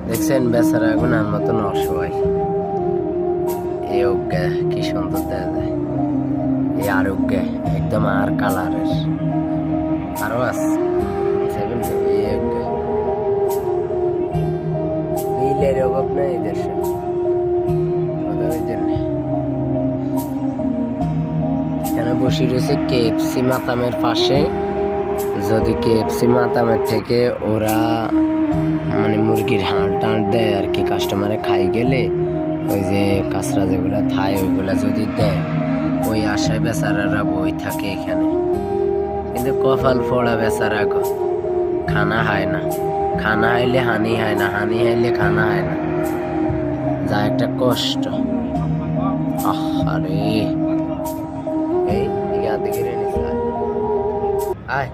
দেখছেন বেচারা গুনার মতন অসহায়। এই অজ্ঞা কি সুন্দর দেখা যায়। এই আর অজ্ঞা একদম আর কালারের আরো আছে নীলের অভাব নাই এই দেশে। এখানে বসে রয়েছে কেএফসি মাতামের পাশে। যদি কেএফসি মাতামের থেকে ওরা মানে মুরগির হাড় টাড় দেয় আর কি, কাস্টমারে খাই গেলে ওই যে কাঁচরা যেগুলো থায় ওইগুলা যদি দেয়, ওই আশায় বেচারারা বই থাকে এখানে। কিন্তু কপাল ফোড়া বেচারা গো, খানা হয় না। খানা হাইলে হানি হয় না, হানি হাইলে খানা হয় না, যা একটা কষ্ট। আরে এই দিকে আয়